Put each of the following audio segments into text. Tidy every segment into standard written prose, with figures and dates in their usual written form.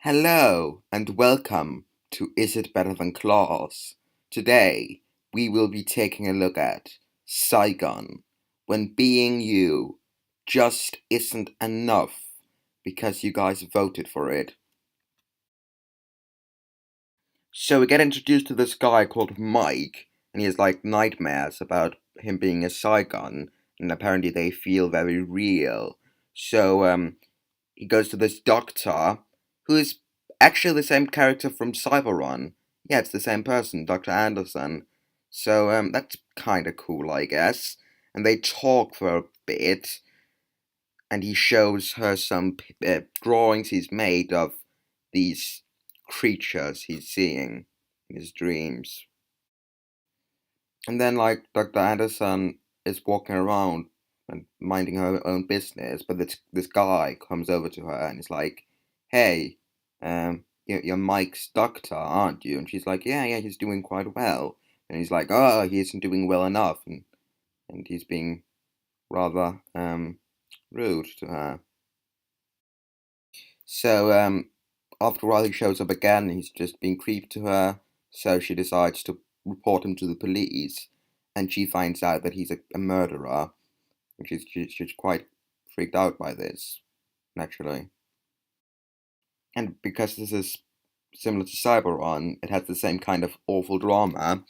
Hello and welcome to Is It Better Than Claws? Today we will be taking a look at Zygon, when being you just isn't enough because you guys voted for it. So we get introduced to this guy called Mike, and he has like nightmares about him being a Zygon, and apparently they feel very real. So he goes to this doctor who is actually the same character from Cyberrun. Yeah, it's the same person, Dr. Anderson. So that's kind of cool, I guess. And they talk for a bit, and he shows her some drawings he's made of these creatures he's seeing in his dreams. And then, like, Dr. Anderson is walking around and minding her own business, but this guy comes over to her and is like, "Hey, you're Mike's doctor, aren't you?" And she's like, "Yeah, he's doing quite well." And he's like, "Oh, he isn't doing well enough," and he's being rather rude to her. So after a while, he shows up again. And he's just being creepy to her, so she decides to report him to the police, and she finds out that he's a murderer. And she's quite freaked out by this, naturally. And because this is similar to Cyberon, it has the same kind of awful drama.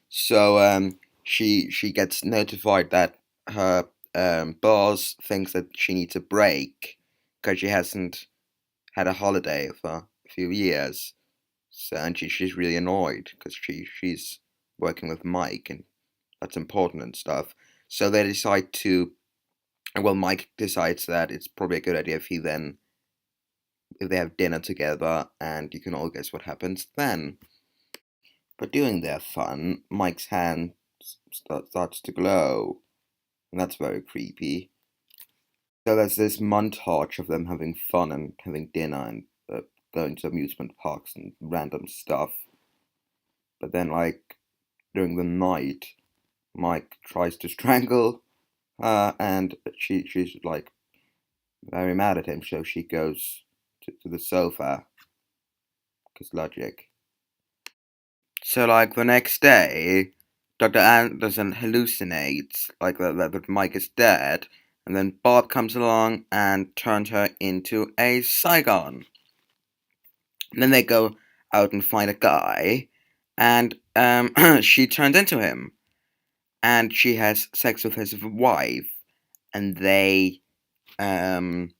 So she gets notified that her boss thinks that she needs a break because she hasn't had a holiday for a few years. So and she's really annoyed because she's working with Mike and that's important and stuff. So they decide to well, Mike decides that it's probably a good idea if they have dinner together, and you can all guess what happens then. But during their fun, Mike's hand starts to glow, and that's very creepy. So there's this montage of them having fun and having dinner and going to amusement parks and random stuff. But then, like, during the night, Mike tries to strangle her, and she's like very mad at him, so she goes to the sofa, because logic. So, like, the next day, Dr. Anderson hallucinates, like, that Mike is dead, and then Bob comes along and turns her into a Zygon. And then they go out and find a guy, and she turns into him, and she has sex with his wife, and um,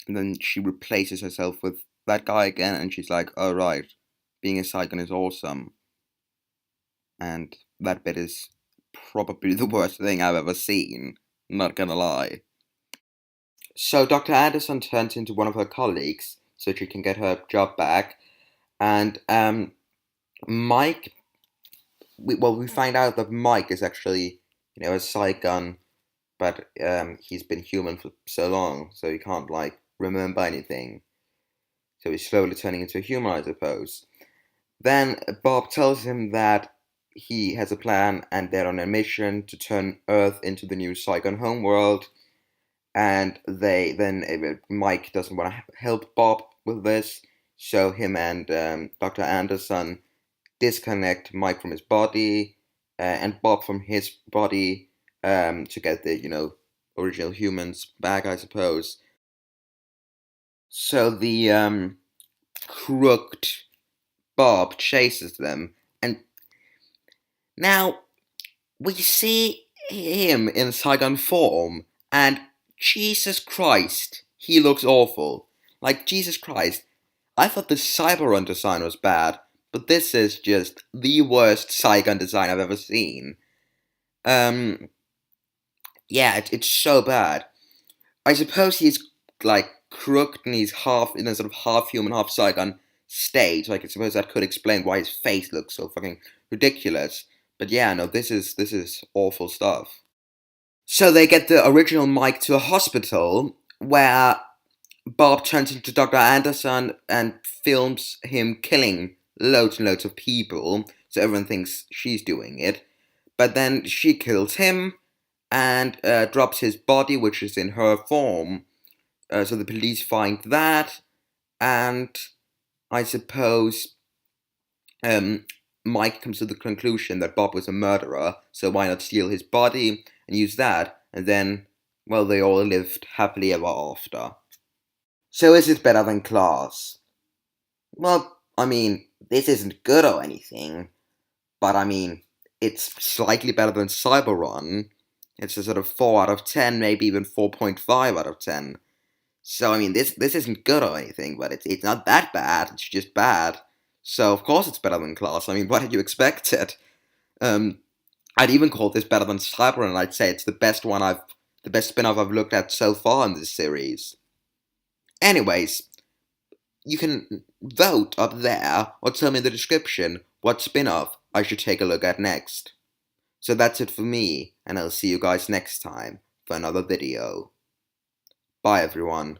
and then she replaces herself with that guy again, and she's like, "Oh right, being a Zygon is awesome." And that bit is probably the worst thing I've ever seen. Not gonna lie. So Dr. Anderson turns into one of her colleagues so she can get her job back, and Mike. We find out that Mike is actually a Zygon, but he's been human for so long, so he can't like remember anything. So he's slowly turning into a human, I suppose. Then Bob tells him that he has a plan and they're on a mission to turn Earth into the new Zygon homeworld. And Mike doesn't want to help Bob with this, so him and Dr. Anderson disconnect Mike from his body and Bob from his body to get the original humans back, I suppose. So the crooked Bob chases them, and now we see him in Zygon form, and Jesus Christ, he looks awful. Like, Jesus Christ, I thought the Cyberrun design was bad, but this is just the worst Zygon design I've ever seen. Um, yeah, it's so bad. I suppose he's like crooked and he's half in a sort of half human, half Zygon state. Like I suppose that could explain why his face looks so fucking ridiculous. But yeah, no, this is awful stuff. So they get the original Mike to a hospital where Bob turns into Dr. Anderson and films him killing loads and loads of people, so everyone thinks she's doing it. But then she kills him and drops his body, which is in her form. So the police find that, and I suppose um, Mike comes to the conclusion that Bob was a murderer, so why not steal his body and use that, and then, well, they all lived happily ever after. So is it better than Class? Well, I mean, this isn't good or anything, but I mean, it's slightly better than Cyberrun. It's a sort of 4 out of 10, maybe even 4.5 out of 10. So I mean, this isn't good or anything, but it's not that bad. It's just bad. So of course it's better than Class. I mean, what did you expect it? Um, I'd even call this better than Cyberrun. I'd say it's the best spin-off I've looked at so far in this series. Anyways, you can vote up there or tell me in the description what spin-off I should take a look at next. So that's it for me, and I'll see you guys next time for another video. Bye everyone.